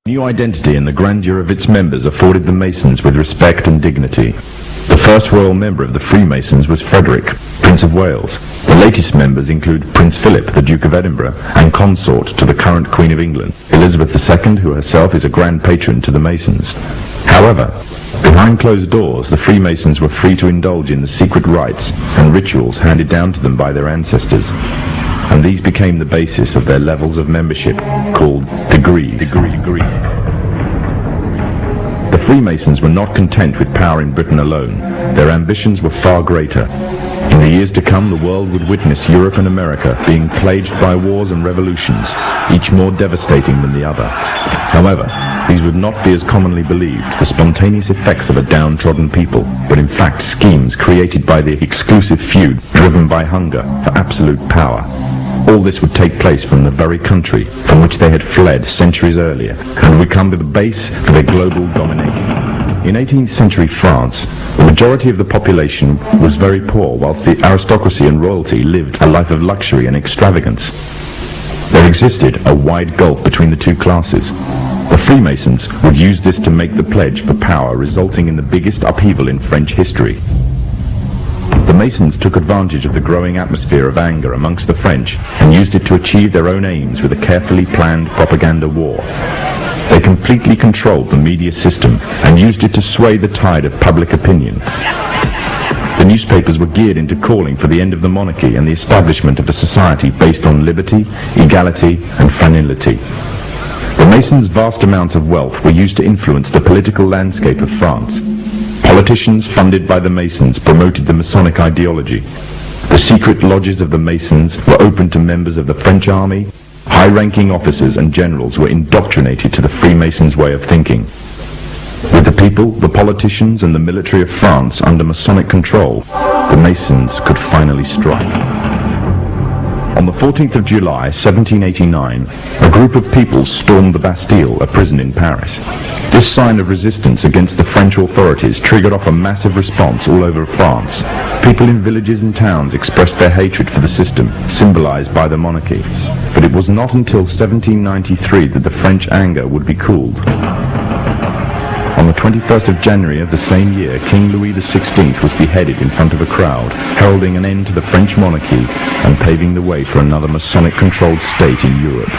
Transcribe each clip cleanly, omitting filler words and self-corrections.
New identity and the grandeur of its members afforded the Masons with respect and dignity. The first royal member of the Freemasons was Frederick, Prince of Wales. The latest members include Prince Philip, the Duke of Edinburgh, and consort to the current Queen of England, Elizabeth II, who herself is a grand patron to the Masons. However, behind closed doors, the Freemasons were free to indulge in the secret rites and rituals handed down to them by their ancestors, and these became the basis of their levels of membership, called degrees. The Freemasons were not content with power in Britain alone. Their ambitions were far greater. In the years to come, the world would witness Europe and America being plagued by wars and revolutions, each more devastating than the other. However, these would not be as commonly believed, the spontaneous effects of a downtrodden people, but in fact schemes created by the exclusive feud driven by hunger for absolute power. All this would take place from the very country from which they had fled centuries earlier, and would become the base for their global domination. In 18th century France, the majority of the population was very poor, whilst the aristocracy and royalty lived a life of luxury and extravagance. There existed a wide gulf between the two classes. The Freemasons would use this to make the pledge for power, resulting in the biggest upheaval in French history. The Masons took advantage of the growing atmosphere of anger amongst the French and used it to achieve their own aims with a carefully planned propaganda war. They completely controlled the media system and used it to sway the tide of public opinion. The newspapers were geared into calling for the end of the monarchy and the establishment of a society based on liberty, equality, and fraternity. The Masons' vast amounts of wealth were used to influence the political landscape of France. Politicians funded by the Masons promoted the Masonic ideology. The secret lodges of the Masons were open to members of the French army. High-ranking officers and generals were indoctrinated to the Freemasons' way of thinking. With the people, the politicians, and the military of France under Masonic control, the Masons could finally strike. On the 14th of July, 1789, a group of people stormed the Bastille, a prison in Paris. This sign of resistance against the French authorities triggered off a massive response all over France. People in villages and towns expressed their hatred for the system, symbolized by the monarchy. But it was not until 1793 that the French anger would be cooled. On the 21st of January of the same year, King Louis XVI was beheaded in front of a crowd, heralding an end to the French monarchy and paving the way for another Masonic-controlled state in Europe.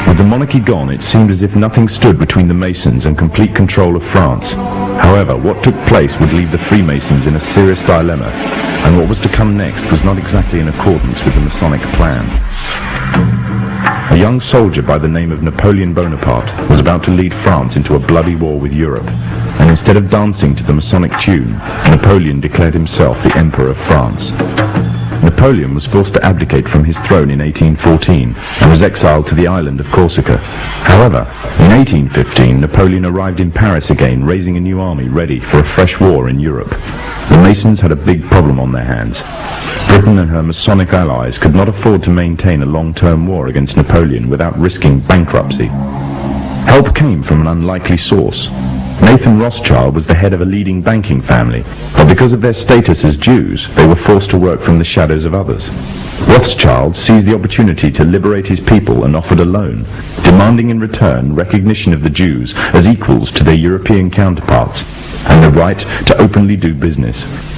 With the monarchy gone, it seemed as if nothing stood between the Masons and complete control of France. However, what took place would leave the Freemasons in a serious dilemma, and what was to come next was not exactly in accordance with the Masonic plan. A young soldier by the name of Napoleon Bonaparte was about to lead France into a bloody war with Europe, and instead of dancing to the Masonic tune, Napoleon declared himself the Emperor of France. Napoleon was forced to abdicate from his throne in 1814 and was exiled to the island of Corsica. However, in 1815, Napoleon arrived in Paris again, raising a new army ready for a fresh war in Europe. The Masons had a big problem on their hands. Britain and her Masonic allies could not afford to maintain a long-term war against Napoleon without risking bankruptcy. Help came from an unlikely source. Nathan Rothschild was the head of a leading banking family, but because of their status as Jews, they were forced to work from the shadows of others. Rothschild seized the opportunity to liberate his people and offered a loan, demanding in return recognition of the Jews as equals to their European counterparts, and the right to openly do business.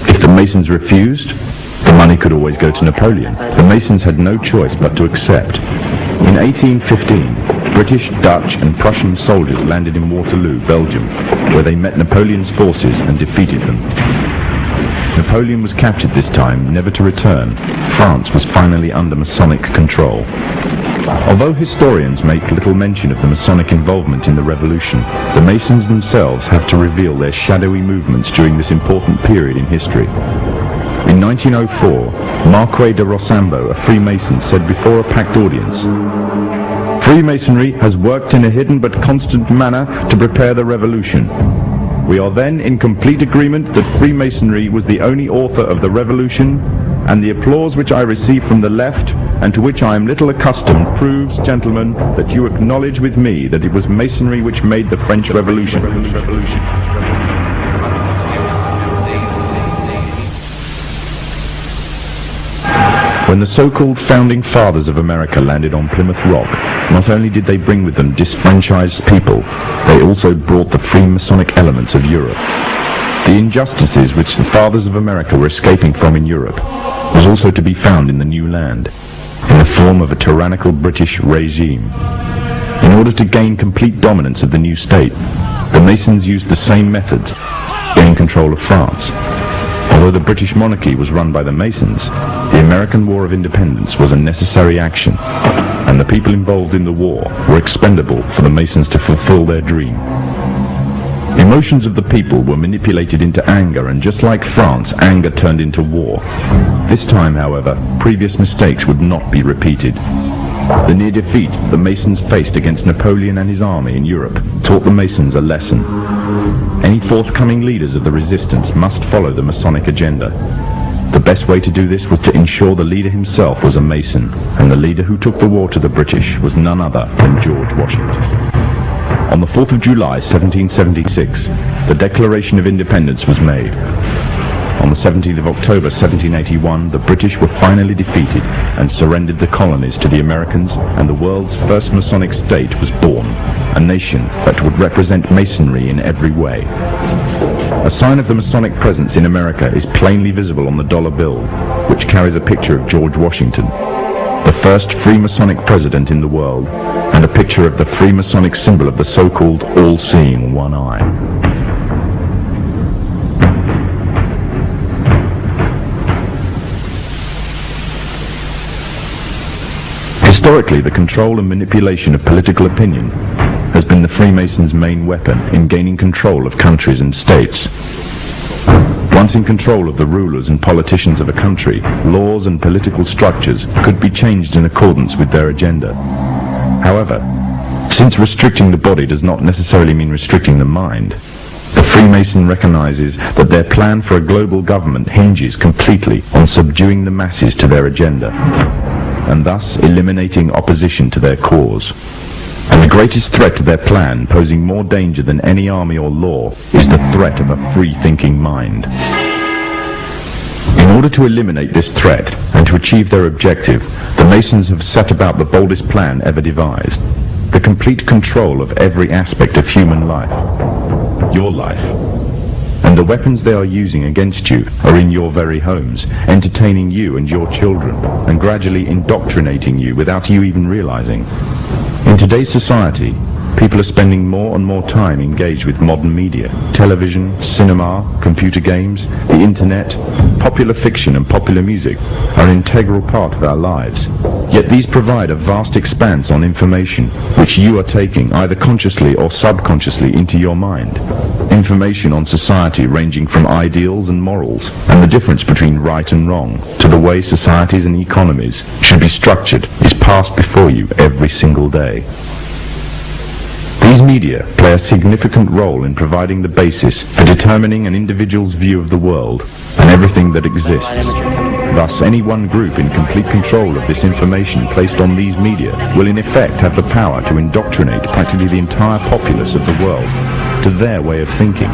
If the Masons refused, the money could always go to Napoleon. The Masons had no choice but to accept. In 1815, British, Dutch and Prussian soldiers landed in Waterloo, Belgium, where they met Napoleon's forces and defeated them. Napoleon was captured this time, never to return. France was finally under Masonic control. Although historians make little mention of the Masonic involvement in the revolution, the Masons themselves have to reveal their shadowy movements during this important period in history. In 1904, Marquis de Rochambeau, a Freemason, said before a packed audience, "Freemasonry has worked in a hidden but constant manner to prepare the revolution. We are then in complete agreement that Freemasonry was the only author of the revolution, and the applause which I receive from the left, and to which I am little accustomed, proves, gentlemen, that you acknowledge with me that it was Masonry which made the French Revolution." When the so-called founding fathers of America landed on Plymouth Rock, not only did they bring with them disfranchised people, they also brought the Freemasonic elements of Europe. The injustices which the fathers of America were escaping from in Europe was also to be found in the new land, in the form of a tyrannical British regime. In order to gain complete dominance of the new state, the Masons used the same methods to gain control of France. Although the British monarchy was run by the Masons, the American War of Independence was a necessary action, and the people involved in the war were expendable for the Masons to fulfill their dream. Emotions of the people were manipulated into anger, and just like France, anger turned into war. This time, however, previous mistakes would not be repeated. The near defeat the Masons faced against Napoleon and his army in Europe taught the Masons a lesson. Any forthcoming leaders of the resistance must follow the Masonic agenda. The best way to do this was to ensure the leader himself was a Mason, and the leader who took the war to the British was none other than George Washington. On the 4th of July 1776, the Declaration of Independence was made. On the 17th of October 1781, the British were finally defeated and surrendered the colonies to the Americans, and the world's first Masonic state was born, a nation that would represent Masonry in every way. A sign of the Masonic presence in America is plainly visible on the dollar bill, which carries a picture of George Washington, the first Freemasonic president in the world, and a picture of the Freemasonic symbol of the so-called all-seeing one eye. Historically, the control and manipulation of political opinion has been the Freemasons' main weapon in gaining control of countries and states. Once in control of the rulers and politicians of a country, laws and political structures could be changed in accordance with their agenda. However, since restricting the body does not necessarily mean restricting the mind, the Freemason recognizes that their plan for a global government hinges completely on subduing the masses to their agenda, and thus eliminating opposition to their cause. And the greatest threat to their plan, posing more danger than any army or law, is the threat of a free-thinking mind. In order to eliminate this threat and to achieve their objective, the Masons have set about the boldest plan ever devised: the complete control of every aspect of human life, your life. And the weapons they are using against you are in your very homes, entertaining you and your children, and gradually indoctrinating you without you even realizing. In today's society, people are spending more and more time engaged with modern media. Television, cinema, computer games, the internet, popular fiction and popular music are an integral part of our lives. Yet these provide a vast expanse on information which you are taking either consciously or subconsciously into your mind. Information on society ranging from ideals and morals and the difference between right and wrong to the way societies and economies should be structured is passed before you every single day. These media play a significant role in providing the basis for determining an individual's view of the world and everything that exists. Thus, any one group in complete control of this information placed on these media will in effect have the power to indoctrinate practically the entire populace of the world to their way of thinking.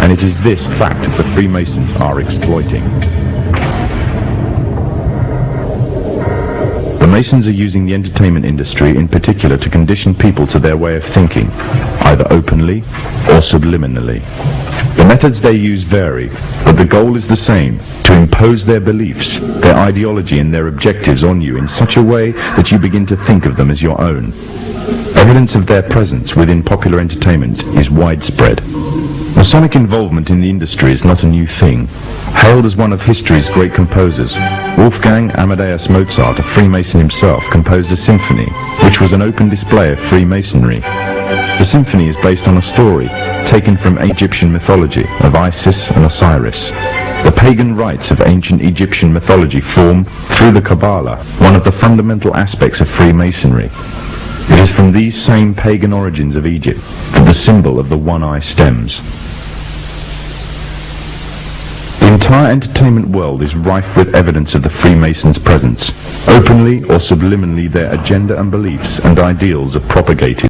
And it is this fact the Freemasons are exploiting. The Masons are using the entertainment industry in particular to condition people to their way of thinking, either openly or subliminally. The methods they use vary, but the goal is the same: to impose their beliefs, their ideology and their objectives on you in such a way that you begin to think of them as your own. Evidence of their presence within popular entertainment is widespread. Masonic involvement in the industry is not a new thing. Hailed as one of history's great composers, Wolfgang Amadeus Mozart, a Freemason himself, composed a symphony, which was an open display of Freemasonry. The symphony is based on a story taken from Egyptian mythology of Isis and Osiris. The pagan rites of ancient Egyptian mythology form, through the Kabbalah, one of the fundamental aspects of Freemasonry. It is from these same pagan origins of Egypt that the symbol of the one eye stems. The entire entertainment world is rife with evidence of the Freemasons' presence. Openly or subliminally, their agenda and beliefs and ideals are propagated.